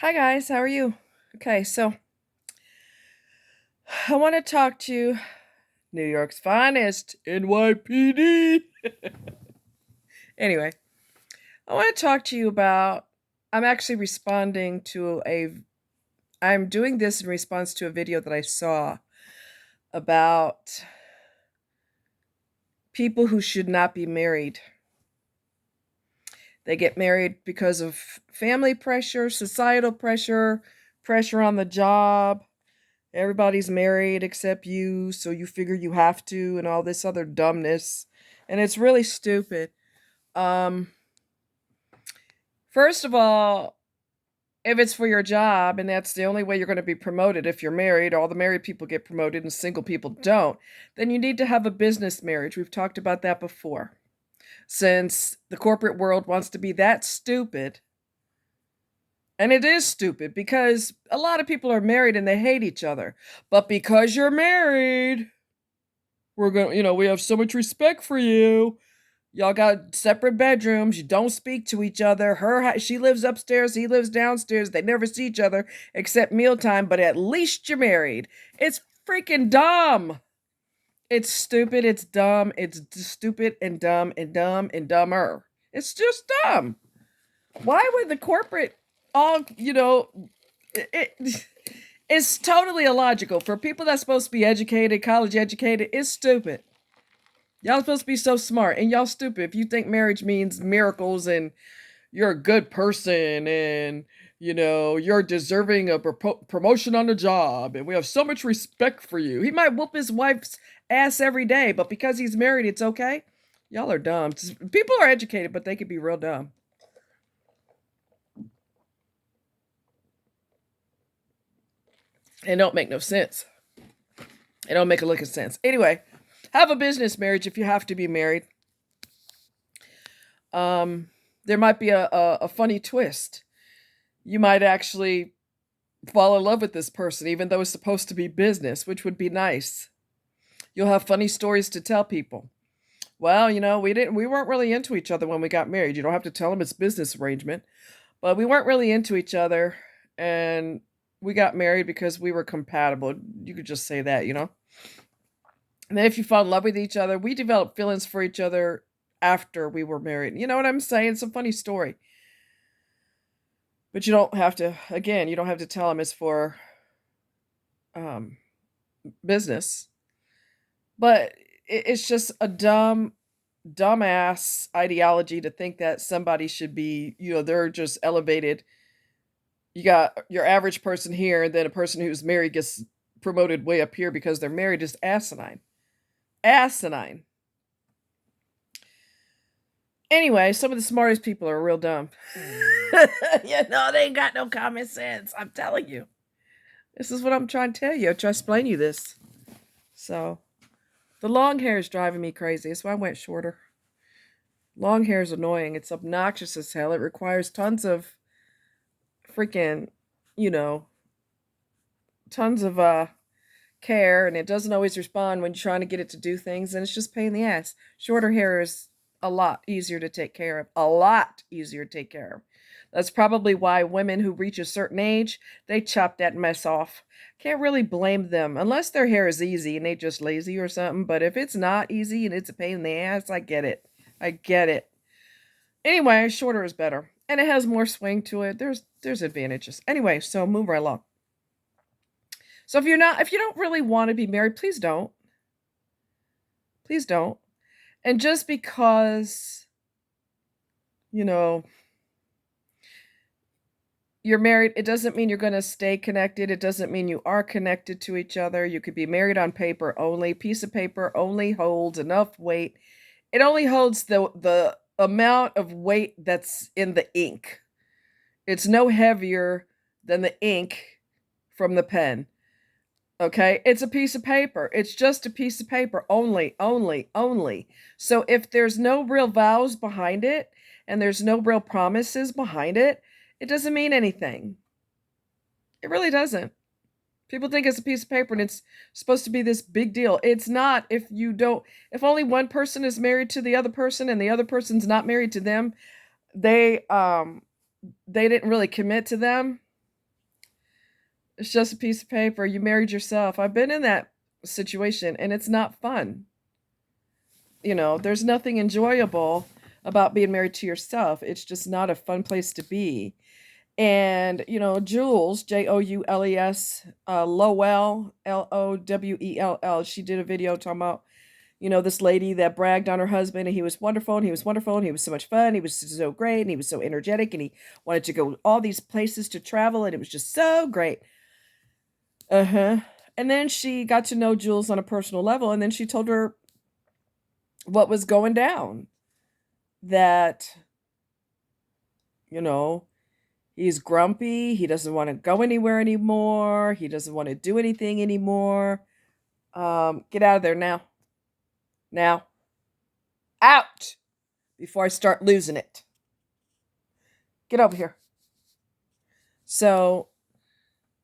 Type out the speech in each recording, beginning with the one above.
Hi guys, how are you? Okay, so I want to talk to New York's finest NYPD. Anyway, I want to talk to you about I'm actually responding to a I'm doing this in response to a video that I saw about people who should not be married. They get married because of family pressure, societal pressure, pressure on the job. Everybody's married except you, so you figure you have to, and all this other dumbness. And it's really stupid. Um, First of all, if it's for your job and that's the only way you're going to be promoted, if you're married, all the married people get promoted and single people don't, then you need to have a business marriage. We've talked about that before. Since the corporate world wants to be that stupid, and it is stupid because a lot of people are married and they hate each other. But because you're married, we're going to, we have so much respect for you. Y'all got separate bedrooms. You don't speak to each other. She lives upstairs. He lives downstairs. They never see each other except mealtime, but at least you're married. It's freaking dumb. It's stupid. It's dumb. It's stupid and dumb and dumb and dumber. It's just dumb. Why would the corporate all, it's totally illogical. For people that's supposed to be educated, college educated, it's stupid. Y'all supposed to be so smart, and y'all stupid if you think marriage means miracles and you're a good person and you're deserving of promotion on the job and we have so much respect for you. He might whoop his wife's ass every day, but because he's married, it's okay. Y'all are dumb. People are educated, but they could be real dumb. It don't make no sense. It don't make a lick of sense. Anyway, have a business marriage if you have to be married. There might be a funny twist. You might actually fall in love with this person, even though it's supposed to be business, which would be nice. You'll have funny stories to tell people. Well, we weren't really into each other when we got married. You don't have to tell them it's business arrangement, but we weren't really into each other, and we got married because we were compatible. You could just say that. And then if you fall in love with each other, we developed feelings for each other after we were married. You know what I'm saying? It's a funny story. But you don't have to, again, you don't have to tell them it's for um, business. But it's just a dumbass ideology to think that somebody should be, they're just elevated. You got your average person here, and then a person who's married gets promoted way up here because they're married is asinine. Asinine. Anyway, some of the smartest people are real dumb. They ain't got no common sense. I'm telling you. This is what I'm trying to tell you. I'm trying to explain you this. So, the long hair is driving me crazy. That's why I went shorter. Long hair is annoying. It's obnoxious as hell. It requires tons of freaking, you know, tons of care, and it doesn't always respond when you're trying to get it to do things, and it's just pain in the ass. Shorter hair is a lot easier to take care of. A lot easier to take care of. That's probably why women who reach a certain age, they chop that mess off. Can't really blame them unless their hair is easy and they just lazy or something. But if it's not easy and it's a pain in the ass, I get it. I get it. Anyway, shorter is better. And it has more swing to it. There's advantages. Anyway, so move right along. So if you don't really want to be married, please don't. Please don't. And just because, you know, you're married, it doesn't mean you're going to stay connected. It doesn't mean you are connected to each other. You could be married on paper only. Piece of paper only holds enough weight. It only holds the amount of weight that's in the ink. It's no heavier than the ink from the pen. Okay? It's a piece of paper. It's just a piece of paper only, only, only. So if there's no real vows behind it and there's no real promises behind it, it doesn't mean anything. It really doesn't. People think it's a piece of paper and it's supposed to be this big deal. It's not if only one person is married to the other person and the other person's not married to them, they didn't really commit to them. It's just a piece of paper. You married yourself. I've been in that situation and it's not fun. There's nothing enjoyable about being married to yourself. It's just not a fun place to be. And, Jules, Joules, Lowell, Lowell, she did a video talking about, this lady that bragged on her husband and he was wonderful and he was wonderful and he was so much fun. He was so great and he was so energetic and he wanted to go all these places to travel and it was just so great. Uh-huh. And then she got to know Jules on a personal level and then she told her what was going down. That, you know, he's grumpy. He doesn't want to go anywhere anymore. He doesn't want to do anything anymore. Get out of there now. Now. Out! Before I start losing it. Get over here. So,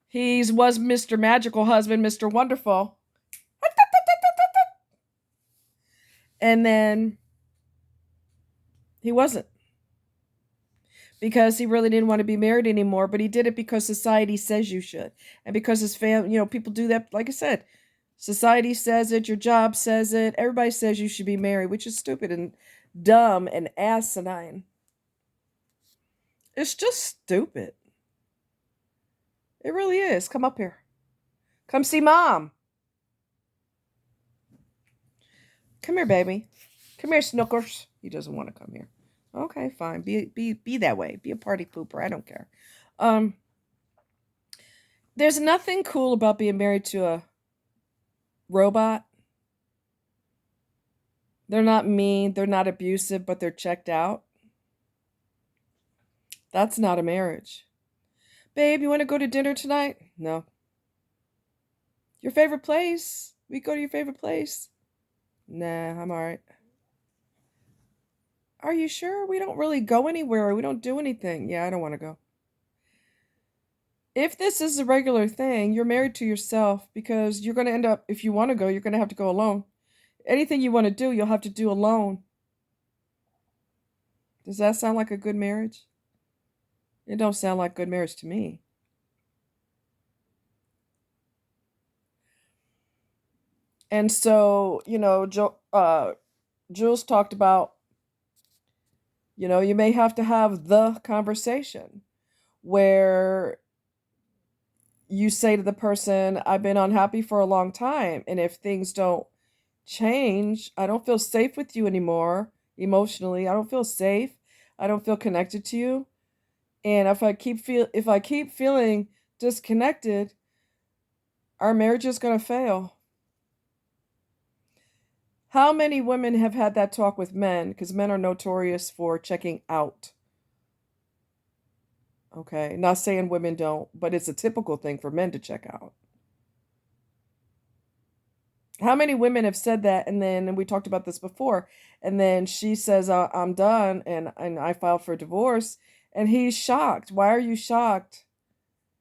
he was Mr. Magical Husband, Mr. Wonderful. And then he wasn't. Because he really didn't want to be married anymore, but he did it because society says you should. And because his family, people do that, like I said, society says it, your job says it, everybody says you should be married, which is stupid and dumb and asinine. It's just stupid. It really is. Come up here. Come see Mom. Come here, baby. Come here, Snookers. He doesn't want to come here. Okay, fine. Be that way. Be a party pooper. I don't care. There's nothing cool about being married to a robot. They're not mean. They're not abusive, but they're checked out. That's not a marriage. Babe, you want to go to dinner tonight? No. Your favorite place? We go to your favorite place? Nah, I'm all right. Are you sure? We don't really go anywhere. We don't do anything. Yeah, I don't want to go. If this is a regular thing, you're married to yourself because you're going to end up, if you want to go, you're going to have to go alone. Anything you want to do, you'll have to do alone. Does that sound like a good marriage? It don't sound like good marriage to me. And so, Jules talked about, you may have to have the conversation where you say to the person, I've been unhappy for a long time. And if things don't change, I don't feel safe with you anymore emotionally. I don't feel safe. I don't feel connected to you. And if I keep feeling disconnected, our marriage is going to fail. How many women have had that talk with men? Because men are notorious for checking out. Okay, not saying women don't, but it's a typical thing for men to check out. How many women have said that, and we talked about this before, and then she says, I'm done, and I filed for divorce, and he's shocked. Why are you shocked?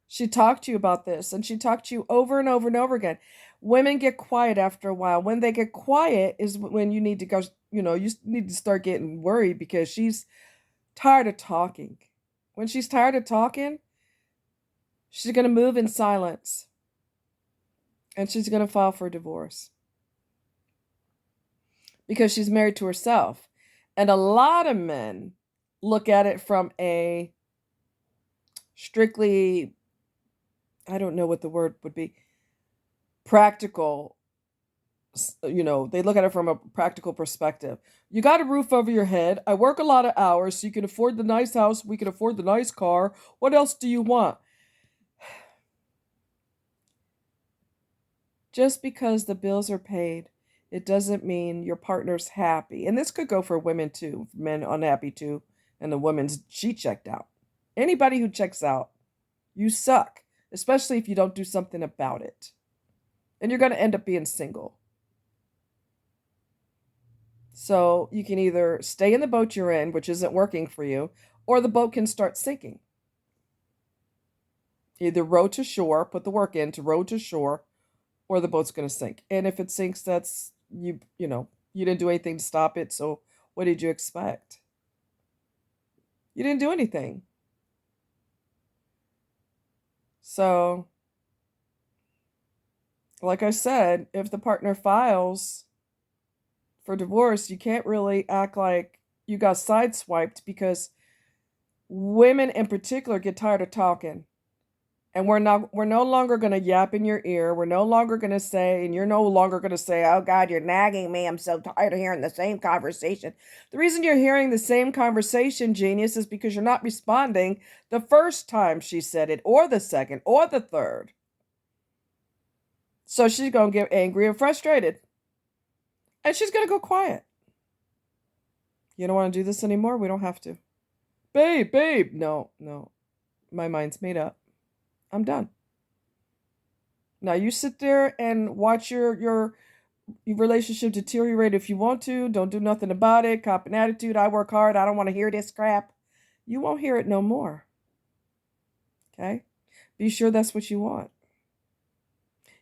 She talked to you about this, and she talked to you over and over and over again. Women get quiet after a while. When they get quiet is when you need to go, you need to start getting worried because she's tired of talking. When she's tired of talking, she's going to move in silence. And she's going to file for divorce. Because she's married to herself. And a lot of men look at it from a strictly, I don't know what the word would be, practical, they look at it from a practical perspective. You got a roof over your head. I work a lot of hours so you can afford the nice house. We can afford the nice car. What else do you want? Just because the bills are paid, it doesn't mean your partner's happy. And this could go for women too, men unhappy too, and the woman's, she checked out. Anybody who checks out, you suck, especially if you don't do something about it. And you're going to end up being single. So you can either stay in the boat you're in, which isn't working for you, or the boat can start sinking. Either row to shore, put the work in to row to shore, or the boat's going to sink. And if it sinks, that's, you didn't do anything to stop it. So what did you expect? You didn't do anything. So Like I said, if the partner files for divorce, you can't really act like you got sideswiped, because women in particular get tired of talking. And we're no longer going to yap in your ear. We're no longer going to say, and you're no longer going to say, "Oh God, you're nagging me. I'm so tired of hearing the same conversation." The reason you're hearing the same conversation, genius, is because you're not responding the first time she said it, or the second, or the third. So she's going to get angry and frustrated. And she's going to go quiet. You don't want to do this anymore? We don't have to. Babe. No. My mind's made up. I'm done. Now you sit there and watch your relationship deteriorate if you want to. Don't do nothing about it. Cop an attitude. I work hard. I don't want to hear this crap. You won't hear it no more. Okay? Be sure that's what you want.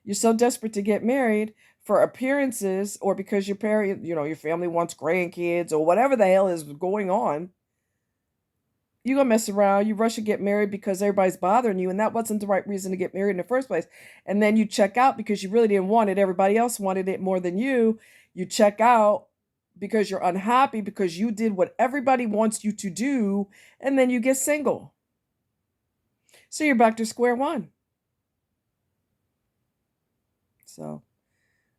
You're so desperate to get married for appearances, or because your parent, your family wants grandkids, or whatever the hell is going on. You gonna mess around, you rush to get married because everybody's bothering you, and that wasn't the right reason to get married in the first place. And then you check out because you really didn't want it. Everybody else wanted it more than you. You check out because you're unhappy because you did what everybody wants you to do, and then you get single. So you're back to square one. So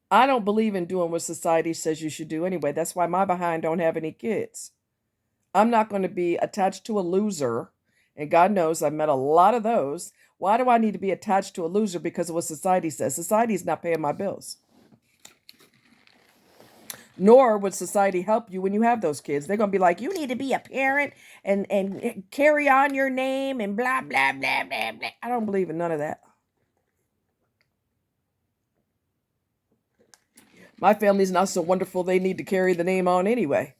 I don't believe in doing what society says you should do anyway. That's why my behind don't have any kids. I'm not going to be attached to a loser. And God knows I've met a lot of those. Why do I need to be attached to a loser because of what society says? Society is not paying my bills. Nor would society help you when you have those kids. They're going to be like, you need to be a parent and carry on your name and blah, blah, blah, blah, blah. I don't believe in none of that. My family's not so wonderful they need to carry the name on anyway.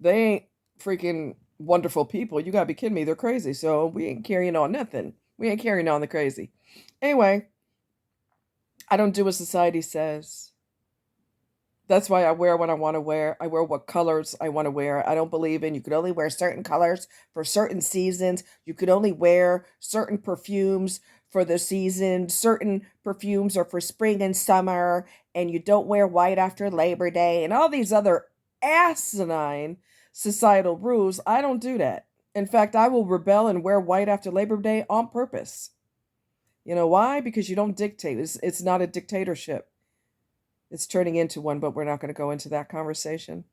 They ain't freaking wonderful people. You gotta be kidding me. They're crazy. So we ain't carrying on nothing. We ain't carrying on the crazy. Anyway, I don't do what society says. That's why I wear what I want to wear. I wear what colors I want to wear. I don't believe in you could only wear certain colors for certain seasons. You could only wear certain perfumes for the season. Certain perfumes are for spring and summer. And you don't wear white after Labor Day and all these other asinine societal rules. I don't do that. In fact, I will rebel and wear white after Labor Day on purpose. You know why? Because you don't dictate. It's not a dictatorship. It's turning into one, but we're not going to go into that conversation.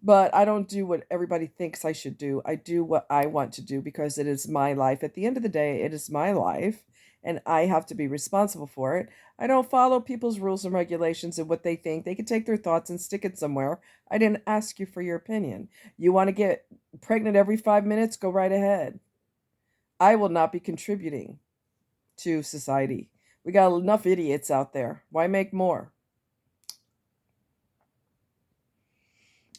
But I don't do what everybody thinks I should do. I do what I want to do because it is my life. At the end of the day, it is my life, and I have to be responsible for it. I don't follow people's rules and regulations and what they think. They can take their thoughts and stick it somewhere. I didn't ask you for your opinion. You want to get pregnant every 5 minutes? Go right ahead. I will not be contributing to society. We got enough idiots out there. Why make more?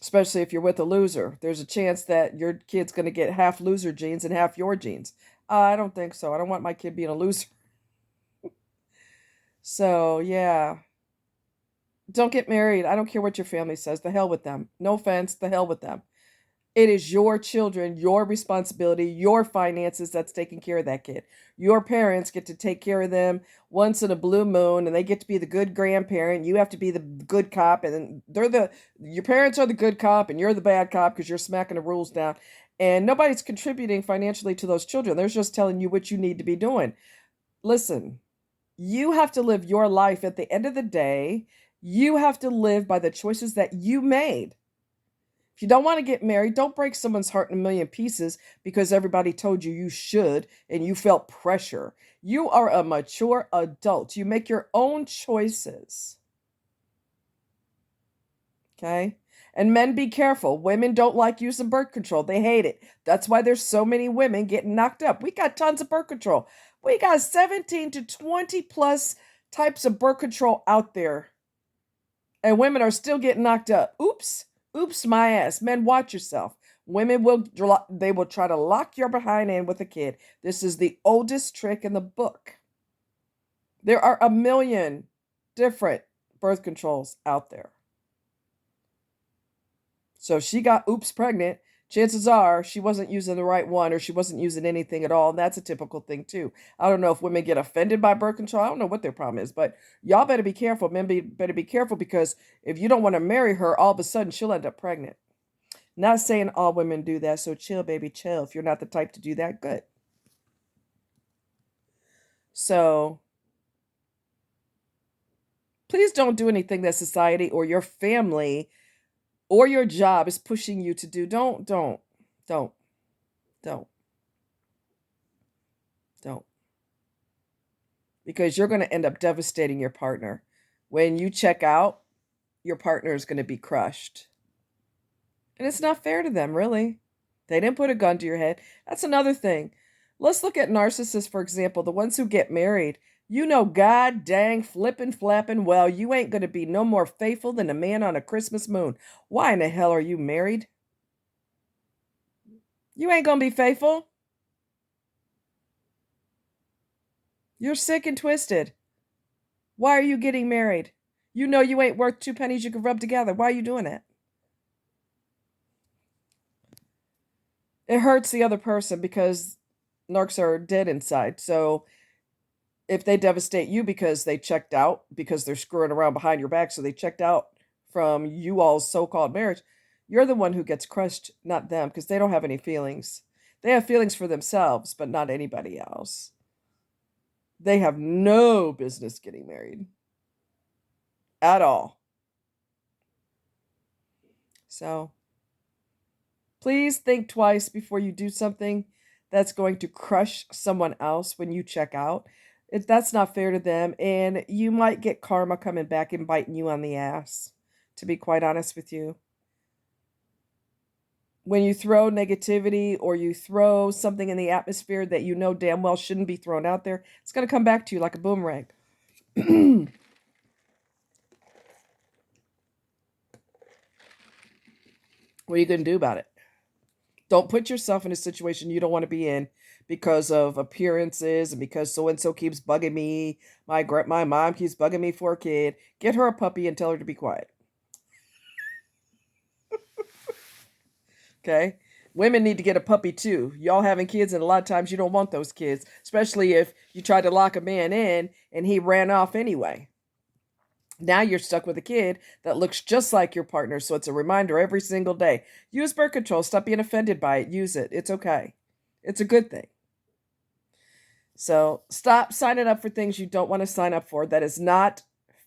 Especially if you're with a loser. There's a chance that your kid's going to get half loser genes and half your genes. I don't think so. I don't want my kid being a loser. So, yeah. Don't get married. I don't care what your family says. The hell with them. No offense. The hell with them. It is your children, your responsibility, your finances that's taking care of that kid. Your parents get to take care of them once in a blue moon, and they get to be the good grandparent. You have to be the good cop, and your parents are the good cop, and you're the bad cop because you're smacking the rules down. And nobody's contributing financially to those children. They're just telling you what you need to be doing. Listen, you have to live your life. At the end of the day, you have to live by the choices that you made. If you don't want to get married, don't break someone's heart in a million pieces because everybody told you you should and you felt pressure. You are a mature adult. You make your own choices. Okay? And men, be careful. Women don't like using birth control. They hate it. That's why there's so many women getting knocked up. We got tons of birth control. We got 17 to 20 plus types of birth control out there. And women are still getting knocked up. Oops my ass. Men, watch yourself. Women will try to lock your behind in with a kid. This is the oldest trick in the book. There are a million different birth controls out there. So if she got pregnant, chances are she wasn't using the right one, or she wasn't using anything at all. And that's a typical thing too. I don't know if women get offended by birth control. I don't know what their problem is, but y'all better be careful. Men better be careful, because if you don't want to marry her, all of a sudden she'll end up pregnant. Not saying all women do that, so chill, baby, chill. If you're not the type to do that, good. So please don't do anything that society or your family or your job is pushing you to do. Don't, don't, don't, don't. Because you're going to end up devastating your partner. When you check out, your partner is going to be crushed. And it's not fair to them, really. They didn't put a gun to your head. That's another thing. Let's look at narcissists, for example, the ones who get married. You know, god dang, flippin' flappin', well, you ain't going to be no more faithful than a man on a Christmas moon. Why in the hell are you married? You ain't going to be faithful. You're sick and twisted. Why are you getting married? You know you ain't worth two pennies you can rub together. Why are you doing that? It hurts the other person because narcs are dead inside. So if they devastate you because they checked out, because they're screwing around behind your back, so they checked out from you all's so-called marriage, you're the one who gets crushed, not them, because they don't have any feelings. They have feelings for themselves, but not anybody else. They have no business getting married at all. So please think twice before you do something that's going to crush someone else when you check out. That's not fair to them, and you might get karma coming back and biting you on the ass, to be quite honest with you. When you throw negativity or you throw something in the atmosphere that you know damn well shouldn't be thrown out there, it's going to come back to you like a boomerang. What are you going to do about it? Don't put yourself in a situation you don't want to be in because of appearances and because so-and-so keeps bugging me. My mom keeps bugging me for a kid. Get her a puppy and tell her to be quiet. Okay? Women need to get a puppy too. Y'all having kids, and a lot of times you don't want those kids, especially if you tried to lock a man in and he ran off anyway. Now you're stuck with a kid that looks just like your partner, so it's a reminder every single day. Use birth control. Stop being offended by it. Use it. It's okay. It's a good thing. So stop signing up for things you don't want to sign up for. That is not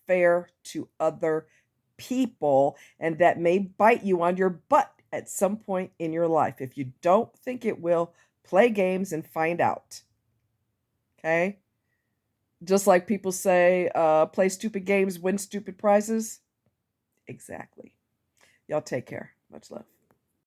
fair to other people, and that may bite you on your butt at some point in your life. If you don't think it will, play games and find out. Okay? Just like people say, play stupid games, win stupid prizes. Exactly. Y'all take care. Much love.